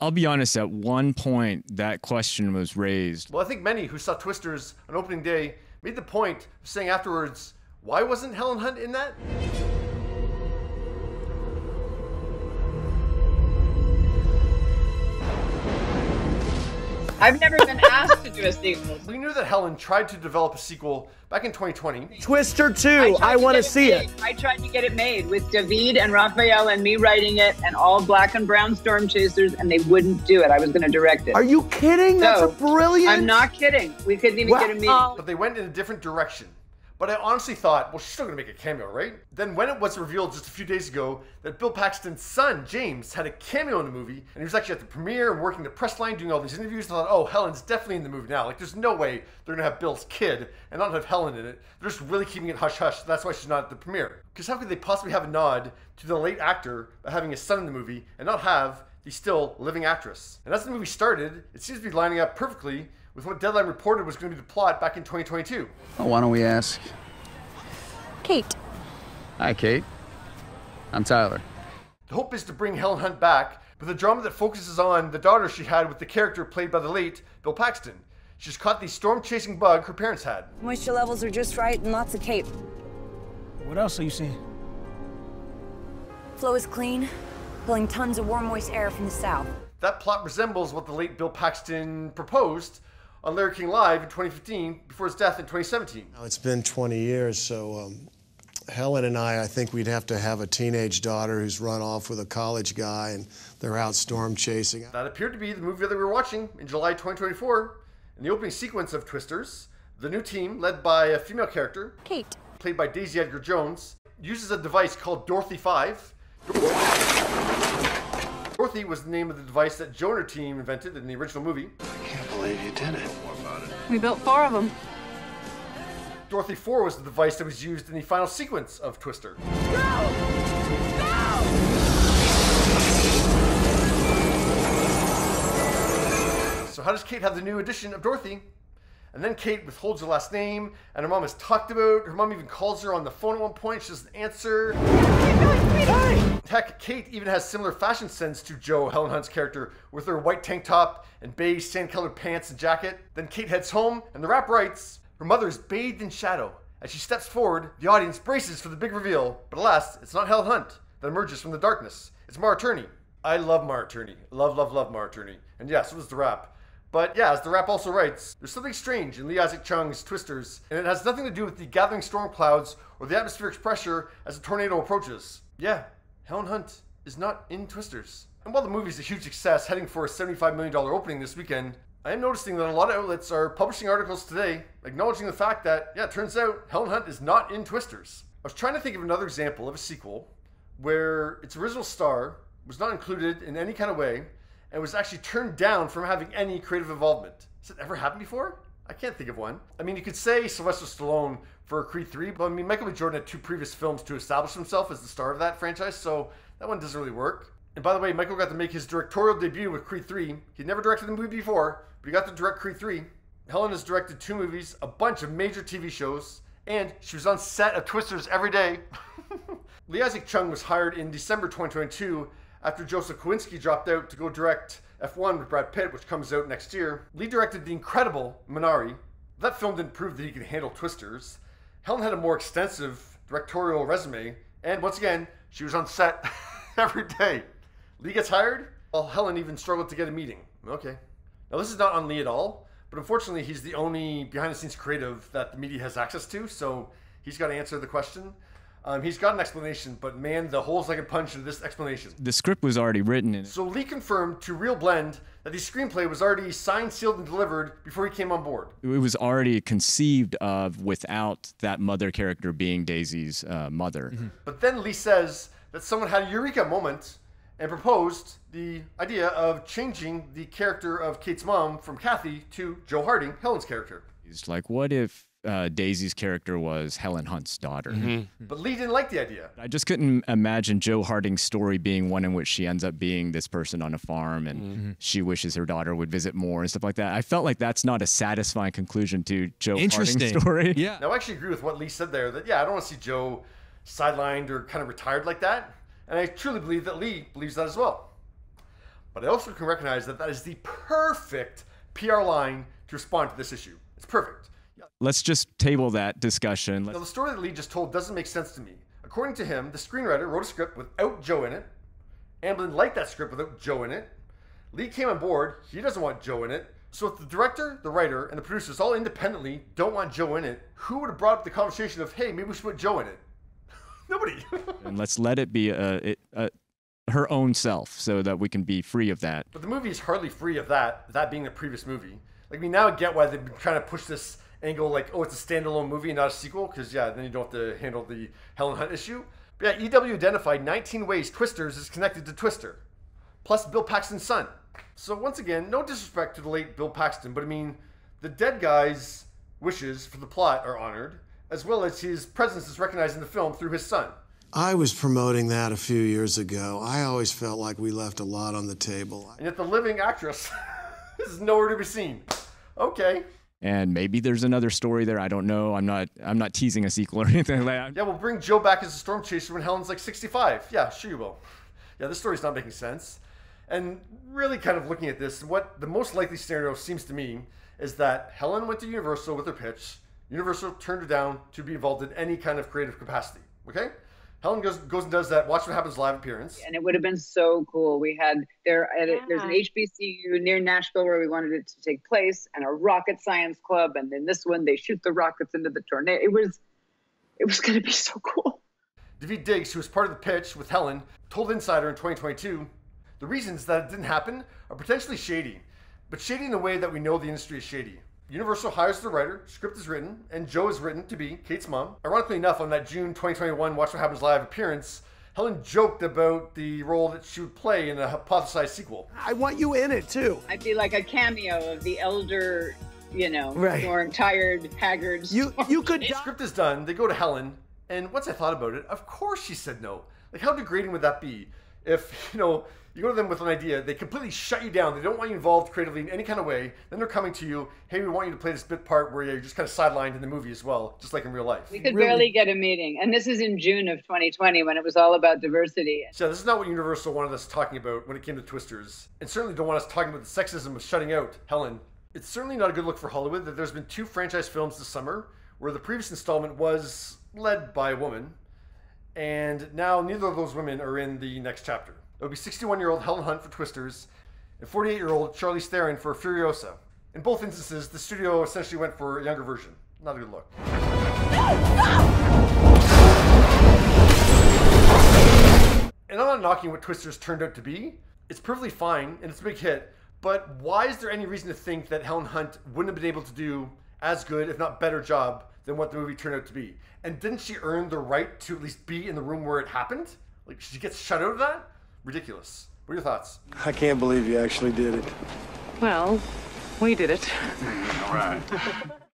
I'll be honest, at one point that question was raised. Well, I think many who saw Twisters on opening day made the point of saying afterwards, why wasn't Helen Hunt in that? I've never been asked to do a sequel. We knew that Helen tried to develop a sequel back in 2020. Twister 2, I want to see it. I tried to get it made with David and Raphael and me writing it and all black and brown storm chasers, and they wouldn't do it. I was going to direct it. Are you kidding? That's brilliant. I'm not kidding. We couldn't even get a meeting. But they went in a different direction. But I honestly thought, well, she's still going to make a cameo, right? Then when it was revealed just a few days ago that Bill Paxton's son, James, had a cameo in the movie, and he was actually at the premiere and working the press line, doing all these interviews, I thought, oh, Helen's definitely in the movie now. Like, there's no way they're going to have Bill's kid and not have Helen in it. They're just really keeping it hush-hush. That's why she's not at the premiere. Because how could they possibly have a nod to the late actor by having his son in the movie and not have the still living actress? And as the movie started, it seems to be lining up perfectly with what Deadline reported was going to be the plot back in 2022. Well, why don't we ask Kate. Hi, Kate. I'm Tyler. The hope is to bring Helen Hunt back with a drama that focuses on the daughter she had with the character played by the late Bill Paxton. She's caught the storm-chasing bug her parents had. Moisture levels are just right and lots of Kate. What else are you seeing? Flow is clean, pulling tons of warm, moist air from the south. That plot resembles what the late Bill Paxton proposed on Larry King Live in 2015 before his death in 2017. Now, it's been 20 years, so Helen and I think we'd have to have a teenage daughter who's run off with a college guy and they're out storm chasing. That appeared to be the movie that we were watching in July 2024. In the opening sequence of Twisters, the new team, led by a female character, Kate, played by Daisy Edgar Jones, uses a device called Dorothy 5. Dorothy was the name of the device that Joe and her team invented in the original movie. I can't believe you did it. We built 4 of them. Dorothy 4 was the device that was used in the final sequence of Twister. So how does Kate have the new edition of Dorothy? And then Kate withholds her last name, and her mom is talked about. Her mom even calls her on the phone at one point. She doesn't answer. Heck, Kate even has similar fashion sense to Joe, Helen Hunt's character, with her white tank top and beige sand-colored pants and jacket. Then Kate heads home, and the rap writes, her mother is bathed in shadow. As she steps forward, the audience braces for the big reveal. But alas, it's not Helen Hunt that emerges from the darkness. It's Mara Turney. I love Mara Turney. Love, love, love Mara Turney. And yeah, so does the rap. But yeah, as the rap also writes, there's something strange in Lee Isaac Chung's Twisters, and it has nothing to do with the gathering storm clouds or the atmospheric pressure as a tornado approaches. Yeah, Helen Hunt is not in Twisters. And while the movie is a huge success, heading for a $75 million opening this weekend, I am noticing that a lot of outlets are publishing articles today acknowledging the fact that, yeah, it turns out Helen Hunt is not in Twisters. I was trying to think of another example of a sequel where its original star was not included in any kind of way and was actually turned down from having any creative involvement. Has it ever happened before? I can't think of one. I mean, you could say Sylvester Stallone for Creed 3, but I mean, Michael B. Jordan had 2 previous films to establish himself as the star of that franchise, so that one doesn't really work. And by the way, Michael got to make his directorial debut with Creed 3. He'd never directed a movie before, but he got to direct Creed 3. Helen has directed 2 movies, a bunch of major TV shows, and she was on set of Twisters every day. Lee Isaac Chung was hired in December 2022 after Joseph Kowinski dropped out to go direct F1 with Brad Pitt, which comes out next year. Lee directed the incredible Minari. That film didn't prove that he could handle Twisters. Helen had a more extensive directorial resume, and once again, she was on set every day. Lee gets hired, while Helen even struggled to get a meeting. Okay. Now this is not on Lee at all, but unfortunately he's the only behind-the-scenes creative that the media has access to, so he's got to answer the question. He's got an explanation, but man, the holes I can punch into this explanation. The script was already written in it. So Lee confirmed to Real Blend that the screenplay was already signed, sealed, and delivered before he came on board. It was already conceived of without that mother character being Daisy's mother. Mm-hmm. But then Lee says that someone had a eureka moment and proposed the idea of changing the character of Kate's mom from Kathy to Joe Harding, Helen's character. It's like, what if Daisy's character was Helen Hunt's daughter? Mm-hmm. But Lee didn't like the idea. I just couldn't imagine Joe Harding's story being one in which she ends up being this person on a farm and she wishes her daughter would visit more and stuff like that. I felt like that's not a satisfying conclusion to Joe Harding's story. Yeah. Now I actually agree with what Lee said there, that yeah, I don't want to see Joe sidelined or kind of retired like that. And I truly believe that Lee believes that as well. But I also can recognize that that is the perfect PR line to respond to this issue. It's perfect. Let's just table that discussion. Now, the story that Lee just told doesn't make sense to me. According to him, the screenwriter wrote a script without Joe in it. Amblin liked that script without Joe in it. Lee came on board. He doesn't want Joe in it. So if the director, the writer, and the producers all independently don't want Joe in it, who would have brought up the conversation of, hey, maybe we should put Joe in it? Nobody. And let's let it be her own self so that we can be free of that. But the movie is hardly free of that being the previous movie. Like, we now get why they've been trying to push this angle, like, oh, it's a standalone movie and not a sequel, because, yeah, then you don't have to handle the Helen Hunt issue. But yeah, EW identified 19 ways Twisters is connected to Twister, plus Bill Paxton's son. So once again, no disrespect to the late Bill Paxton, but I mean, the dead guy's wishes for the plot are honored, as well as his presence is recognized in the film through his son. I was promoting that a few years ago. I always felt like we left a lot on the table. And yet the living actress is nowhere to be seen. Okay. And maybe there's another story there. I don't know. I'm not teasing a sequel or anything like that. Yeah, we'll bring Joe back as a storm chaser when Helen's like 65. Yeah, sure you will. Yeah, this story's not making sense. And really kind of looking at this, what the most likely scenario seems to me is that Helen went to Universal with her pitch. Universal turned her down to be involved in any kind of creative capacity. Okay? Helen goes and does that Watch What Happens Live appearance. And it would have been so cool. We had there's an HBCU near Nashville where we wanted it to take place, and a rocket science club, and then this one they shoot the rockets into the tornado. It was going to be so cool. David Diggs, who was part of the pitch with Helen, told Insider in 2022, the reasons that it didn't happen are potentially shady, but shady in the way that we know the industry is shady. Universal hires the writer, script is written, and Joe is written to be Kate's mom. Ironically enough, on that June 2021 Watch What Happens Live appearance, Helen joked about the role that she would play in a hypothesized sequel. I want you in it, too. I'd be like a cameo of the elder, right. Or tired, haggard. You could... The script is done, they go to Helen, and once I thought about it, of course she said no. Like, how degrading would that be? If, you go to them with an idea, they completely shut you down, they don't want you involved creatively in any kind of way, then they're coming to you, hey, we want you to play this bit part where you're just kind of sidelined in the movie as well, just like in real life. We could barely get a meeting. And this is in June of 2020 when it was all about diversity. So this is not what Universal wanted us talking about when it came to Twisters. And certainly don't want us talking about the sexism of shutting out Helen. It's certainly not a good look for Hollywood that there's been 2 franchise films this summer where the previous installment was led by a woman, and now neither of those women are in the next chapter. It would be 61-year-old Helen Hunt for Twisters and 48-year-old Charlize Theron for Furiosa. In both instances, the studio essentially went for a younger version. Not a good look. And I'm not knocking what Twisters turned out to be. It's perfectly fine, and it's a big hit. But why is there any reason to think that Helen Hunt wouldn't have been able to do as good, if not better job, than what the movie turned out to be? And didn't she earn the right to at least be in the room where it happened? Like, she gets shut out of that? Ridiculous. What are your thoughts? I can't believe you actually did it. Well, we did it. All right.